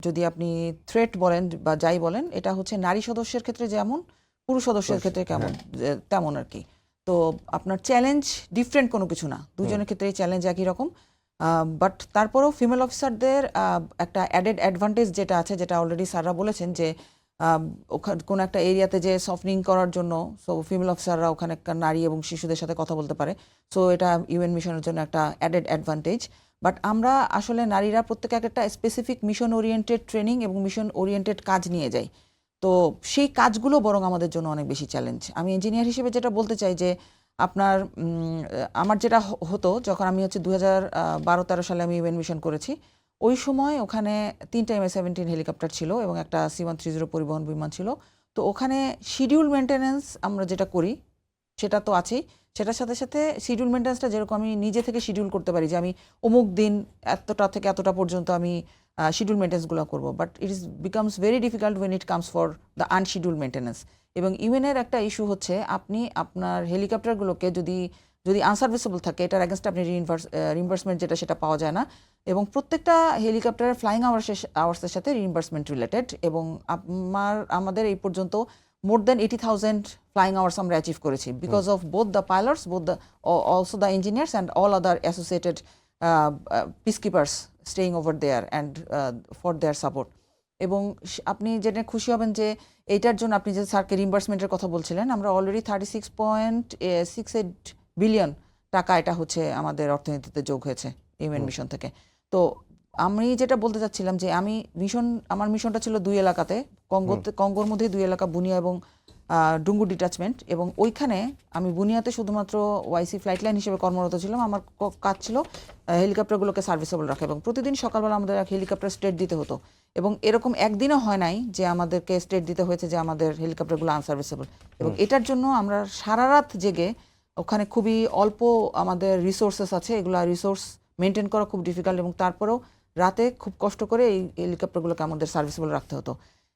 যদি আপনি থ্রেট বলেন বা যাই বলেন, এটা হচ্ছে নারী সদস্যের ক্ষেত্রে যেমন পুরুষ সদস্যের ক্ষেত্রে কেমন তেমন আর কি। তো আপনার চ্যালেঞ্জ ডিফারেন্ট কোনো কিছু না, দুজনের ক্ষেত্রেই চ্যালেঞ্জ একই রকম। বাট তারপরেও ফিমেল অফিসারদের একটা অ্যাডেড অ্যাডভান্টেজ যেটা আছে, যেটা অলরেডি স্যাররা বলেছেন যে ওখানে কোনো একটা এরিয়াতে যে সফটনিং করার জন্য সো ফিমেল অফিসাররা ওখানে নারী এবং শিশুদের সাথে কথা বলতে পারে। সো এটা ইউএন মিশনের জন্য একটা অ্যাডেড অ্যাডভান্টেজ। বাট আমরা আসলে নারীরা প্রত্যেকে একটা স্পেসিফিক মিশন ওরিয়েন্টেড ট্রেনিং এবং মিশন ওরিয়েন্টেড কাজ নিয়ে যাই। তো সেই কাজগুলো বরং আমাদের জন্য অনেক বেশি চ্যালেঞ্জ। আমি ইঞ্জিনিয়ার হিসেবে যেটা বলতে চাই যে আপনার আমার যেটা হতো যখন আমি হচ্ছে 2012-13 সালে আমি ইউএন মিশন করেছি, ওই সময় ওখানে 3টা MH17 হেলিকপ্টার ছিল এবং একটা C-130 পরিবহন বিমান ছিল। তো ওখানে শিডিউল মেনটেন্যান্স আমরা যেটা করি সেটা তো আছেই, সেটার সাথে সাথে শিডিউল মেনটেন্যান্সটা যেরকম আমি নিজে থেকে শিডিউল করতে পারি যে আমি অমুক দিন এতটা থেকে এতটা পর্যন্ত আমি শিডিউল মেনটেন্যান্সগুলো করবো, but it is becomes very difficult when it comes for the unschedule maintenance. এবং ইউএনের একটা ইস্যু হচ্ছে আপনি আপনার হেলিকপ্টারগুলোকে যদি যদি আনসার্ভিসেবল থাকে, এটার অ্যাগেনস্ট আপনি রিইম্বার্সমেন্ট যেটা সেটা পাওয়া যায় না। এবং প্রত্যেকটা হেলিকপ্টারের ফ্লাইং আওয়ার্সের সাথে রিইম্বার্সমেন্ট রিলেটেড। এবং আমাদের এই পর্যন্ত more than 80,000 flying hours আমরা অ্যাচিভ করেছি because of both the pilots, also the engineers and all other associated peacekeepers staying over there and for their support. এবং আপনি জেনে খুশি হবেন যে এইটার জন্য আপনি যে স্যারকে রিইম্বার্সমেন্টের কথা বলছিলেন, আমরা অলরেডি 36.68 বিলিয়ন টাকা এটা হচ্ছে আমাদের অর্থনীতিতে যোগ হয়েছে ইউএন মিশন থেকে। তো আমি যেটা বলতে চাচ্ছিলাম যে আমার মিশনটা ছিল 2 এলাকাতে, কঙ্গোর মধ্যে 2 এলাকা, বুনিয়া এবং ডুঙ্গু ডিটাচমেন্ট। এবং ওইখানে আমি বুনিয়াতে শুধুমাত্র ওয়াইসি ফ্লাইট লাইন হিসেবে কর্মরত ছিলাম। আমার কাজ ছিল হেলিকপ্টারগুলোকে সার্ভিসেবল রাখা এবং প্রতিদিন সকালবেলা আমাদের হেলিকপ্টার স্টেট দিতে হতো। এবং এরকম একদিনও হয় নাই যে আমাদেরকে স্টেট দিতে হয়েছে যে আমাদের হেলিকপ্টারগুলো আনসার্ভিসেবল। এবং এটার জন্য আমরা সারা রাত জেগে, ওখানে খুবই অল্প আমাদের রিসোর্সেস আছে, এগুলা রিসোর্স মেনটেন করা খুব ডিফিকাল্ট, এবং তারপরেও রাতে খুব কষ্ট করে এই হেলিকপ্টারগুলোকে আমাদের সার্ভিসেবল রাখতে হতো।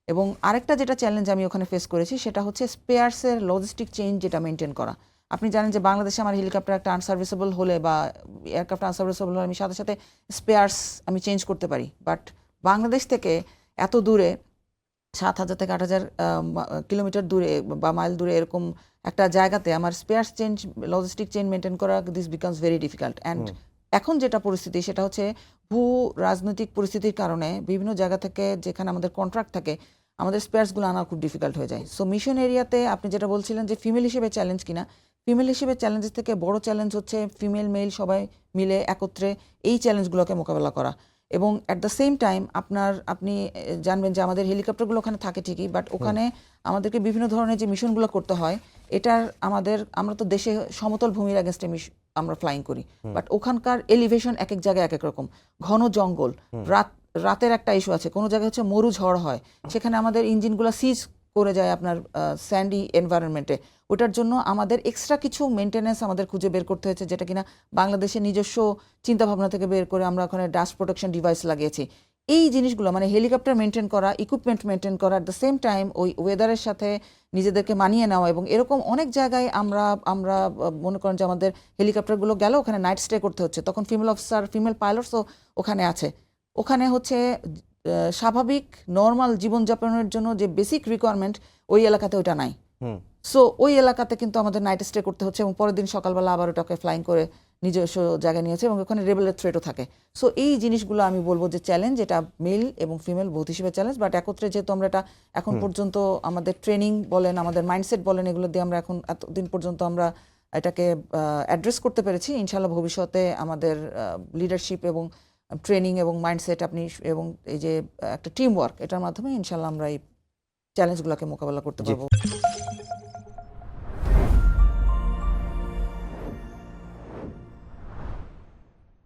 এবং আরেকটা যেটা চ্যালেঞ্জ আমি ওখানে ফেস করেছি সেটা হচ্ছে স্পেয়ার্সের লজিস্টিক চেইন যেটা মেনটেন করা। আপনি জানেন যে বাংলাদেশে আমার হেলিকপ্টার একটা আনসার্ভিসেবল হলে বা এয়ারক্রাফট আনসার্ভিসেবল হলে আমি সাথে সাথে স্পেয়ার্স আমি চেঞ্জ করতে পারি। বাট বাংলাদেশ থেকে এত দূরে 7,000 থেকে 8,000 কিলোমিটার দূরে বা মাইল দূরে এরকম একটা জায়গাতে আমার spares change logistic chain maintain করা this becomes very difficult. And এখন যেটা পরিস্থিতি সেটা হচ্ছে ভূ রাজনৈতিক পরিস্থিতির কারণে বিভিন্ন জায়গা থেকে যেখানে আমাদের কন্ট্রাক্ট থাকে আমাদের স্পেয়ার্সগুলো আনা খুব ডিফিকাল্ট হয়ে যায়। সো মিশন এরিয়াতে আপনি যেটা বলছিলেন যে ফিমেল হিসেবে চ্যালেঞ্জ কিনা, ফিমেল হিসেবে চ্যালেঞ্জের থেকে বড় চ্যালেঞ্জ হচ্ছে ফিমেল মেল সবাই মিলে একত্রে এই চ্যালেঞ্জগুলোকে মোকাবেলা করা। এবং অ্যাট দ্য সেম টাইম আপনি জানবেন যে আমাদের হেলিকপ্টারগুলো ওখানে থাকে ঠিকই, বাট ওখানে আমাদেরকে বিভিন্ন ধরনের যে মিশনগুলো করতে হয় এটার আমরা তো দেশে সমতল ভূমির অ্যাগেনস্টে আমরা ফ্লাইং করি, বাট ওখানকার এলিভেশন এক এক জায়গায় এক এক রকম, ঘন জঙ্গল, রাতের একটা ইস্যু আছে, কোনো জায়গায় হচ্ছে মরু ঝড় হয়, সেখানে আমাদের ইঞ্জিনগুলো সিজ করে যায় আপনার স্যান্ডি এনভায়রনমেন্টে। ওটার জন্য আমাদের এক্সট্রা কিছু মেনটেন্যান্স আমাদের খুঁজে বের করতে হয়েছে, যেটা কিনা বাংলাদেশের নিজস্ব চিন্তাভাবনা থেকে বের করে আমরা ওখানে ডাস্ট প্রোটেকশন ডিভাইস লাগিয়েছি। এই জিনিসগুলো মানে হেলিকপ্টার মেনটেন করা, ইকুইপমেন্ট মেনটেন করা, অ্যাট দ্য সেম টাইম ওই ওয়েদারের সাথে নিজেদেরকে মানিয়ে নেওয়া। এবং এরকম অনেক জায়গায় আমরা মনে করেন যে আমাদের হেলিকপ্টারগুলো গেল ওখানে নাইট স্টে করতে হচ্ছে, তখন ফিমেল অফিসার ফিমেল পাইলটসও ওখানে আছে। ওখানে হচ্ছে স্বাভাবিক নর্মাল জীবনযাপনের জন্য যে বেসিক রিকোয়ারমেন্ট ওই এলাকাতে ওইটা নাই। সো ওই এলাকাতে কিন্তু আমাদের নাইট স্টে করতে হচ্ছে এবং পরের দিন সকালবেলা আবার ওটাকে ফ্লাইং করে নিজস্ব জায়গায় নিয়েছে এবং ওখানে রেবেলের থ্রেটও থাকে। সো এই জিনিসগুলো আমি বলবো যে চ্যালেঞ্জ, এটা মেল এবং ফিমেল বোথ হিসেবে চ্যালেঞ্জ। বাট একত্রে যেহেতু আমরা এটা এখন পর্যন্ত আমাদের ট্রেনিং বলেন, আমাদের মাইন্ডসেট বলেন, এগুলো দিয়ে আমরা এখন এতদিন পর্যন্ত আমরা এটাকে অ্যাড্রেস করতে পেরেছি। ইনশাল্লাহ ভবিষ্যতে আমাদের লিডারশিপ এবং ট্রেনিং এবং মাইন্ডসেট এবং এই যে একটা টিম ওয়ার্ক, এটার মাধ্যমে ইনশাল্লাহ আমরা এই চ্যালেঞ্জগুলোকে মোকাবেলা করতে পারবো।